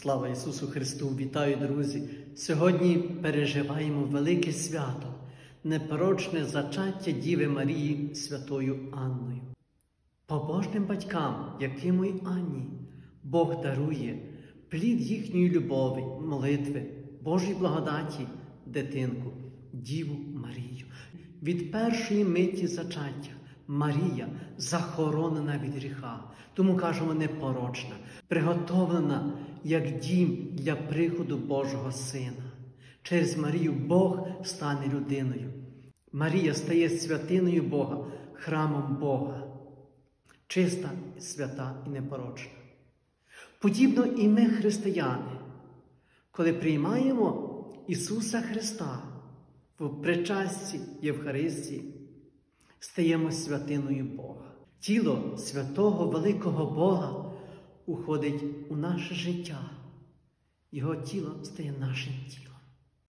Слава Ісусу Христу! Вітаю, друзі! Сьогодні переживаємо велике свято, непорочне зачаття Діви Марії Святою Анною. Побожним батькам, яким і Анні, Бог дарує плід їхньої любові, молитви, Божої благодаті, дитинку, Діву Марію. Від першої миті зачаття Марія захоронена від гріха, тому кажемо непорочна, приготовлена як дім для приходу Божого Сина. Через Марію Бог стане людиною. Марія стає святиною Бога, храмом Бога, чиста, свята і непорочна. Подібно і ми, християни, коли приймаємо Ісуса Христа в причасті Євхаристії, стаємо святиною Бога. Тіло святого великого Бога уходить у наше життя. Його тіло стає нашим тілом.